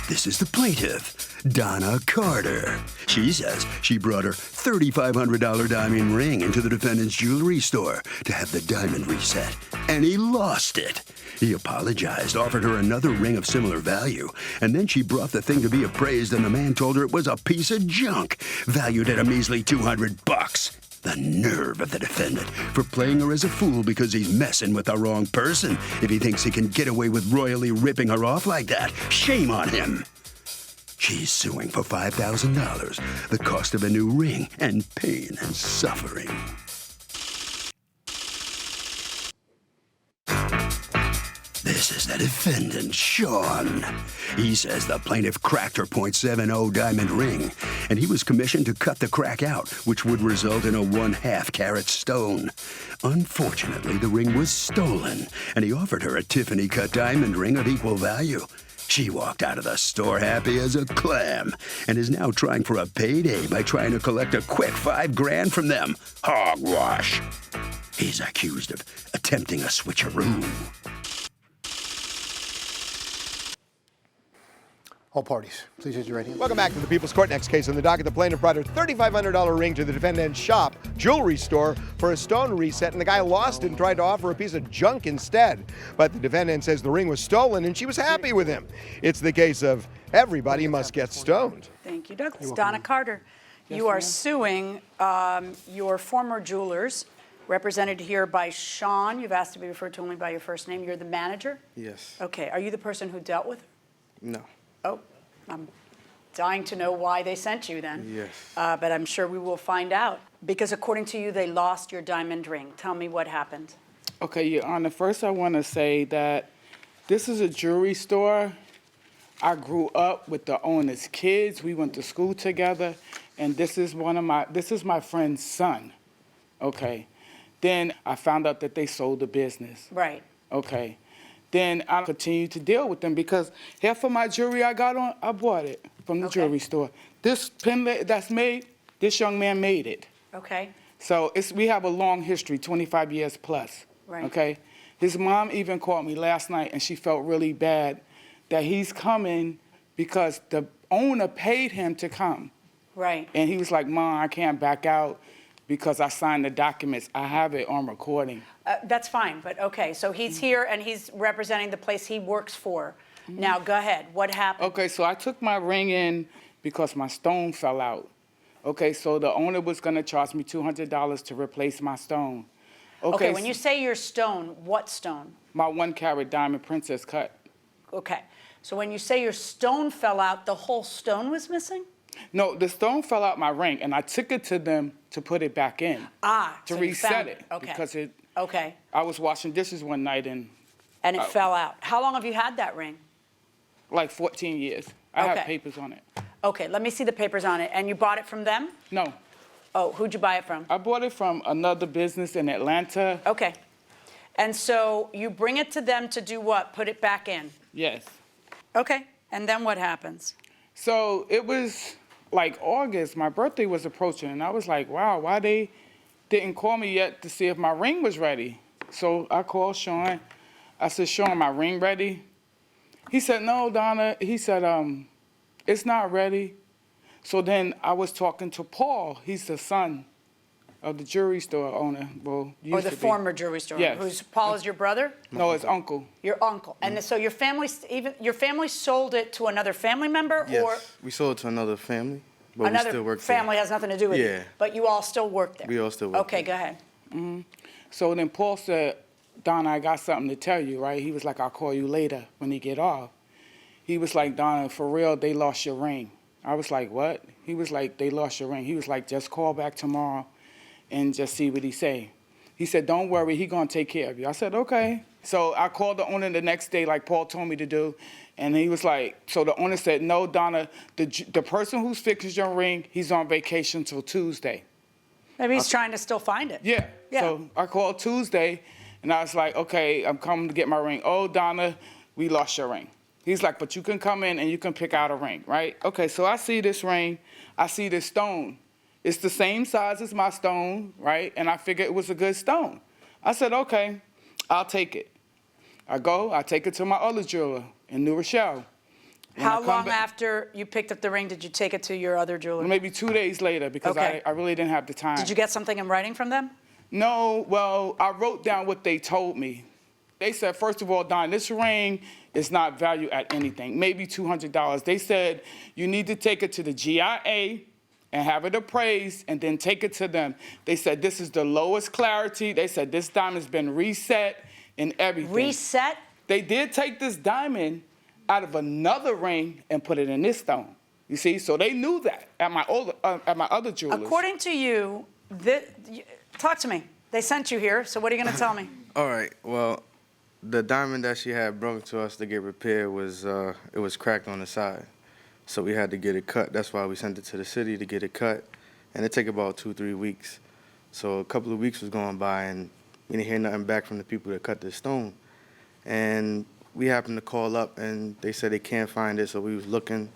This is the plaintiff, Donna Carter. She says she brought her $3,500 diamond ring into the defendant's jewelry store to have the diamond reset, and he lost it. He apologized, offered her another ring of similar value, and then she brought the thing to be appraised, and the man told her it was a piece of junk, valued at a measly $200. The nerve of the defendant for playing her as a fool because he's messing with the wrong person. If he thinks he can get away with royally ripping her off like that, shame on him. She's suing for $5,000, the cost of a new ring, and pain and suffering. This is the defendant, Sean. He says the plaintiff cracked her .70 diamond ring, and he was commissioned to cut the crack out, which would result in a 1/2 carat stone. Unfortunately, the ring was stolen, and he offered her a Tiffany-cut diamond ring of equal value. She walked out of the store happy as a clam, and is now trying for a payday by trying to collect a quick $5,000 from them. Hogwash. He's accused of attempting a switcheroo. All parties, please raise your right hand. Welcome back to the People's Court. Next case on the docket. The plaintiff brought her $3,500 ring to the defendant's shop, jewelry store, for a stone reset, and the guy lost it and tried to offer a piece of junk instead. But the defendant says the ring was stolen, and she was happy with him. It's the case of everybody must get stoned. Thank you, Douglas. Donna Carter, you are suing your former jewelers, represented here by Sean. You've asked to be referred to only by your first name. You're the manager? Yes. Okay. Are you the person who dealt with her? No. Oh, I'm dying to know why they sent you then. Yes. But I'm sure we will find out. Because according to you, they lost your diamond ring. Tell me what happened. Okay, Your Honor, first I want to say that this is a jewelry store. I grew up with the owner's kids. We went to school together, and this is my friend's son. Okay. Then I found out that they sold the business. Right. Okay. Then I continued to deal with them because half of my jewelry I bought it from the jewelry store. This pin that's made, this young man made it. Okay. So we have a long history, 25 years plus. Right. Okay. His mom even called me last night, and she felt really bad that he's coming because the owner paid him to come. Right. And he was like, Mom, I can't back out because I signed the documents. I have it on recording. That's fine, but okay. So he's here, and he's representing the place he works for. Now, go ahead. What happened? Okay, so I took my ring in because my stone fell out. Okay, so the owner was going to charge me $200 to replace my stone. Okay, when you say your stone, what stone? My 1-carat diamond princess cut. Okay, so when you say your stone fell out, the whole stone was missing? No, the stone fell out my ring, and I took it to them to put it back in. To so reset it. Okay. Because it. Okay. I was washing dishes one night and it fell out. How long have you had that ring? Like 14 years. I have papers on it. Okay, let me see the papers on it. And you bought it from them? No. Oh, who'd you buy it from? I bought it from another business in Atlanta. Okay. And so you bring it to them to do what? Put it back in? Yes. Okay. And then what happens? So it was like August. My birthday was approaching, and I was like, wow, why they didn't call me yet to see if my ring was ready. So I called Sean. I said, Sean, my ring ready? He said, no, Donna. He said, it's not ready. So then I was talking to Paul. He's the son of the jewelry store owner. Well, or the former jewelry store owner. Yes. Paul is your brother? No, it's uncle. Your uncle. And so your family sold it to another family member? Yes, or we sold it to another family, but another we still work family there. has nothing to do with it? But you all still work there? We all still work Okay, there. go ahead. Mm-hmm. So then Paul said, Donna, I got something to tell you, right? He was like, I'll call you later when he get off. He was like, Donna, for real, they lost your ring. I was like, what? He was like, they lost your ring. He was like, just call back tomorrow and just see what he say. He said, don't worry, he gonna take care of you. I said, okay. So I called the owner the next day like Paul told me to do, and he was like, so the owner said, no, Donna, the person who's fixing your ring, he's on vacation till Tuesday. Maybe he's trying to still find it. Yeah. So I called Tuesday, and I was like, okay, I'm coming to get my ring. Oh, Donna, we lost your ring. He's like, but you can come in and you can pick out a ring, right? Okay, so I see this ring. I see this stone. It's the same size as my stone, right? And I figured it was a good stone. I said, okay, I'll take it. I take it to my other jeweler in New Rochelle. When I How come long back- after you picked up the ring did you take it to your other jeweler? Maybe 2 days later, because Okay. I really didn't have the time. Did you get something in writing from them? No, well, I wrote down what they told me. They said, first of all, Don, this ring is not valued at anything, maybe $200. They said you need to take it to the GIA and have it appraised and then take it to them. They said this is the lowest clarity. They said this diamond's been reset and everything. Reset? They did take this diamond out of another ring and put it in this stone. You see, so they knew that at my other jewelers. According to you, talk to me. They sent you here, so what are you going to tell me? All right. Well, the diamond that she had brought to us to get repaired was it was cracked on the side, so we had to get it cut. That's why we sent it to the city to get it cut, and it took about 2-3 weeks. So a couple of weeks was going by, and we didn't hear nothing back from the people that cut the stone. And we happened to call up, and they said they can't find it. So we was looking.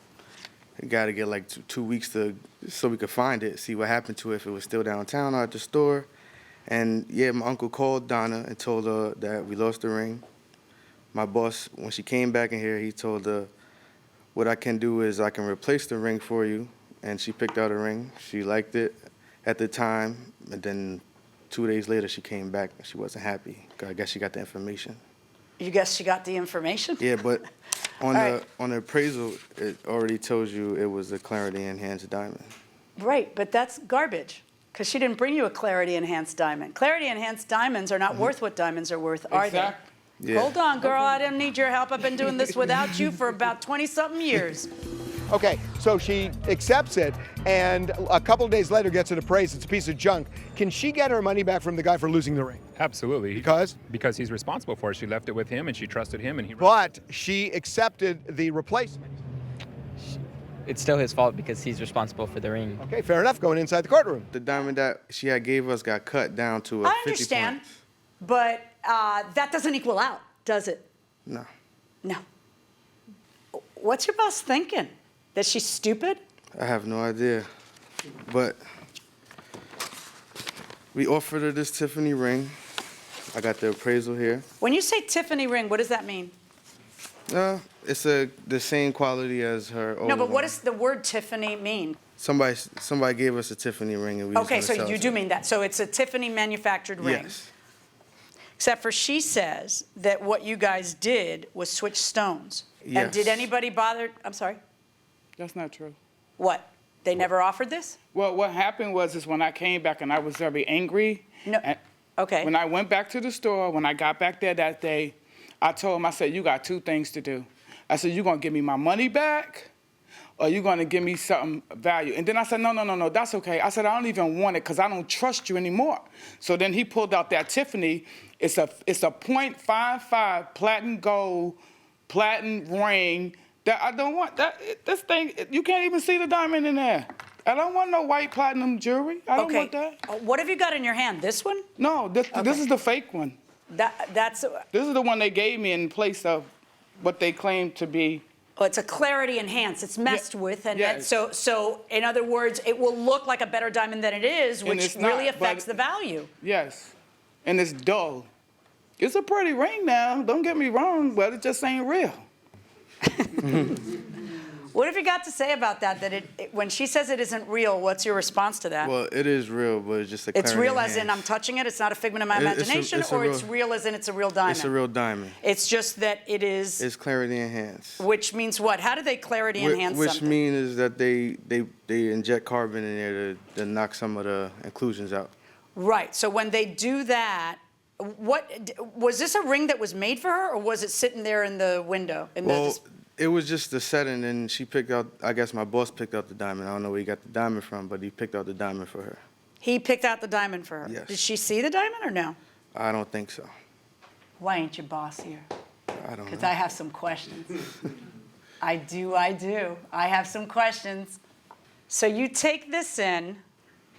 We got to get like 2 weeks so we could find it, see what happened to it, if it was still downtown or at the store. And yeah, my uncle called Donna and told her that we lost the ring. My boss, when she came back in here, he told her, what I can do is I can replace the ring for you. And she picked out a ring. She liked it at the time. And then 2 days later, she came back and she wasn't happy. I guess she got the information. You guess she got the information? Yeah, but on All right. on the appraisal, it already tells you it was a clarity enhanced diamond. Right, but that's garbage, because she didn't bring you a clarity-enhanced diamond. Clarity-enhanced diamonds are not worth what diamonds are worth, are they? Exactly. Yeah. Hold on, girl, I didn't need your help. I've been doing this without you for about 20-something years. Okay, so she accepts it, and a couple days later gets it appraised. It's a piece of junk. Can she get her money back from the guy for losing the ring? Absolutely. Because? Because he's responsible for it. She left it with him, and she trusted him, and he. But she accepted the replacement. It's still his fault because he's responsible for the ring. Okay, fair enough. Going inside the courtroom. The diamond that she had gave us got cut down to 50 I understand, points. but that doesn't equal out, does it? No. No. What's your boss thinking? That she's stupid? I have no idea. But we offered her this Tiffany ring. I got the appraisal here. When you say Tiffany ring, what does that mean? It's the same quality as her old No, but what one. does the word Tiffany mean? Somebody gave us a Tiffany ring and we was Okay, gonna so sell you it do to mean that. So it's a Tiffany manufactured her. ring. Yes. Except for she says that what you guys did was switch stones. And Yes. did anybody bother? I'm sorry? That's not true. What? They never offered this? Well, what happened was when I came back and I was very angry. No. and Okay. When I went back to the store, when I got back there that day, I told him, I said, you got 2 things to do. I said, you're going to give me my money back or you're going to give me something value. And then I said, no, that's okay. I said, I don't even want it because I don't trust you anymore. So then he pulled out that Tiffany. It's a .55 platinum gold, platinum ring that I don't want. This thing, you can't even see the diamond in there. I don't want no white platinum jewelry. I don't Okay. want that. What have you got in your hand? This one? No, this is the fake one. That's, This is the one they gave me in place of what they claim to be. oh, it's a clarity enhanced. It's messed with. And yes. so in other words, it will look like a better diamond than it is, And which it's not, really affects but- the value. Yes, and it's dull. It's a pretty ring now, don't get me wrong, but it just ain't real. What have you got to say about that? That when she says it isn't real, what's your response to that? Well, it is real, but it's just a It's clarity real as in I'm enhanced. touching it, it's not a figment of my It's a- imagination, it's a or real- it's real as in it's a real diamond? It's a real diamond. It's just that it is, It's clarity enhanced. which means what? How do they clarity enhance Which something? means is that they inject carbon in there to knock some of the inclusions out. Right, so when they do that, was this a ring that was made for her, or was it sitting there in the window? Well, it was just the setting, and she picked out, I guess my boss picked out the diamond. I don't know where he got the diamond from, but he picked out the diamond for her. He picked out the diamond for her. Yes. Did she see the diamond or no? I don't think so. Why ain't your boss here? I don't Because know. I have some questions. I do. I have some questions. So you take this in.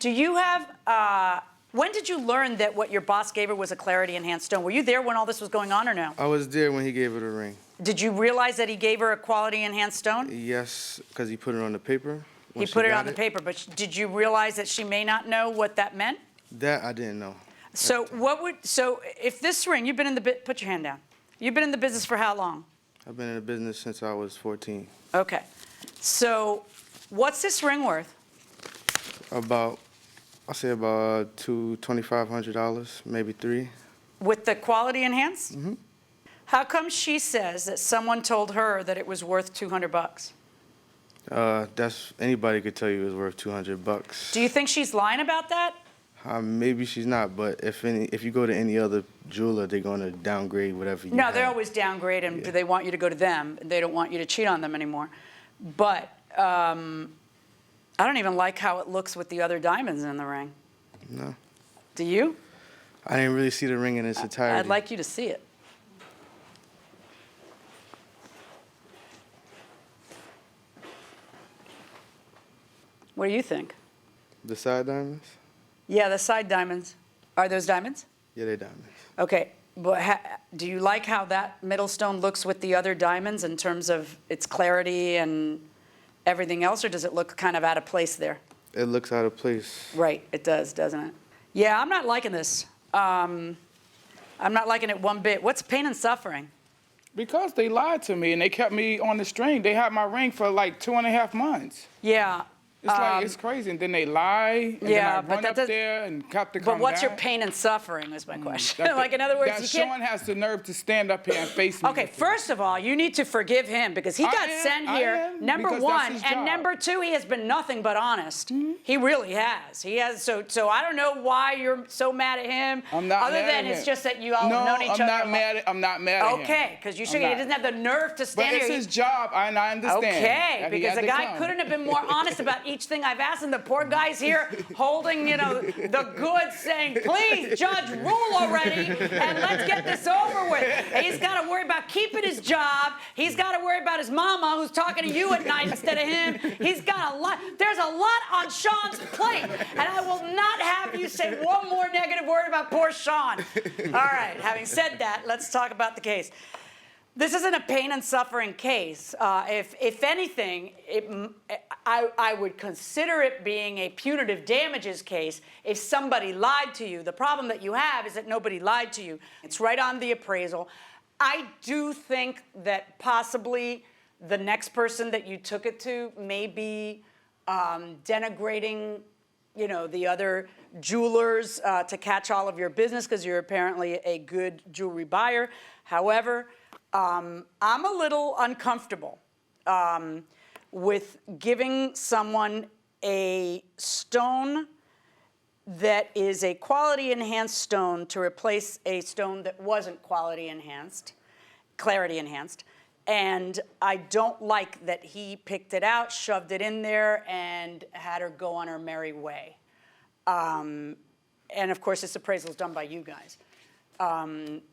Do you have, when did you learn that what your boss gave her was a clarity enhanced stone? Were you there when all this was going on or no? I was there when he gave her the ring. Did you realize that he gave her a quality enhanced stone? Yes, because he put it on the paper. He when she put it got on the paper, but did you realize that she may not know what that meant? That I didn't know. So if this ring, you've been in the, put your hand down. You've been in the business for how long? I've been in the business since I was 14. Okay. So what's this ring worth? I'll say about $2,500, maybe $3. With the quality enhanced? Mm-hmm. How come she says that someone told her that it was worth $200? That's anybody could tell you it was worth $200. Do you think she's lying about that? Maybe she's not, but if you go to any other jeweler, they're gonna downgrade whatever you No, have. they always downgrade, and they want you to go to them. They don't want you to cheat on them anymore. But I don't even like how it looks with the other diamonds in the ring. No. Do you? I didn't really see the ring in its entirety. I'd like you to see it. What do you think? The side diamonds? Yeah, the side diamonds. Are those diamonds? Yeah, they're diamonds. Okay, but do you like how that middle stone looks with the other diamonds in terms of its clarity and everything else, or does it look kind of out of place there? It looks out of place. Right, it does, doesn't it? Yeah, I'm not liking this. I'm not liking it one bit. What's pain and suffering? Because they lied to me and they kept me on the string. They had my ring for like 2.5 months. Yeah. It's like, it's crazy. And then they lie, and Yeah, then I but run that up does- there and cop to come But what's your back. pain and suffering is my question. That- Like, in other words, that you Sean can't... has the nerve to stand up here and face me. Okay, first of all, you need to forgive him because he got sent here, number because that's one, his and job. number two, he has been nothing but honest. He really has. He has. So I don't know why you're so mad at him. I'm not other mad than at it's him. just that you all No, have known each I'm other. not a lot. mad at, I'm not mad at him. Okay, because you I'm should. He not. doesn't have the nerve to But stand it's here. his job, and I understand. Okay, that he because had the to guy come. couldn't have been more honest about each thing I've asked him. The poor guy's here holding, the goods, saying, please, judge, rule already, and let's get this over with. He's got to worry about keeping his job. He's got to worry about his mama, who's talking to you at night instead of him. He's got a lot. There's a lot on Sean's plate, and I will not have you say one more negative word about poor Sean. All right, having said that, let's talk about the case. This isn't a pain and suffering case. If anything, I would consider it being a punitive damages case if somebody lied to you. The problem that you have is that nobody lied to you. It's right on the appraisal. I do think that possibly the next person that you took it to may be denigrating, the other jewelers to catch all of your business because you're apparently a good jewelry buyer. However, I'm a little uncomfortable with giving someone a stone that is a quality enhanced stone to replace a stone that wasn't clarity enhanced. And I don't like that he picked it out, shoved it in there, and had her go on her merry way. And of course, this appraisal is done by you guys.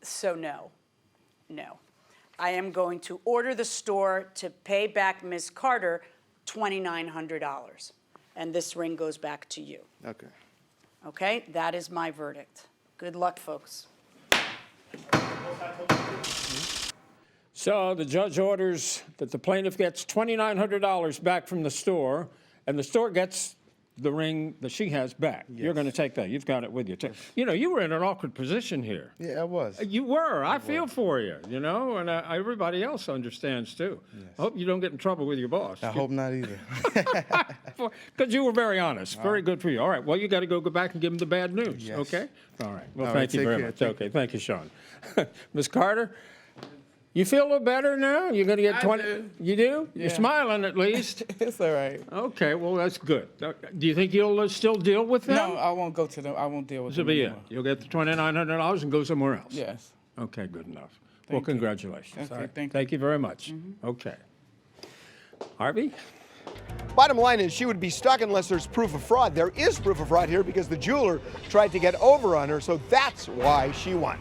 So no. I am going to order the store to pay back Ms. Carter $2,900. And this ring goes back to you. Okay. Okay? That is my verdict. Good luck, folks. So the judge orders that the plaintiff gets $2,900 back from the store, and the store gets the ring that she has back. Yes. You're going to take that. You've got it with you. Yes. You were in an awkward position here. Yeah, I was. You were. I feel for you, and everybody else understands, too. Yes. I hope you don't get in trouble with your boss. I hope not either. Because you were very honest. Very good for you. All right. Well, you got to go back and give him the bad news, yes. Okay? All right. Well, All thank right, you very care. much. Okay. Thank you, Sean. Ms. Carter? You feel a little better now? You're going to get 20? do. You do? Yeah. You're smiling at least. It's all right. Okay, well, that's good. Do you think you'll still deal with them? No, I won't go to them. I won't deal with This will them be it. anymore. You'll get the $2,900 and go somewhere else? Yes. Okay, good enough. Thank Well, you. congratulations. Okay, All right. thank you. Thank you very much. Okay. Harvey? Bottom line is she would be stuck unless there's proof of fraud. There is proof of fraud here because the jeweler tried to get over on her, so that's why she won.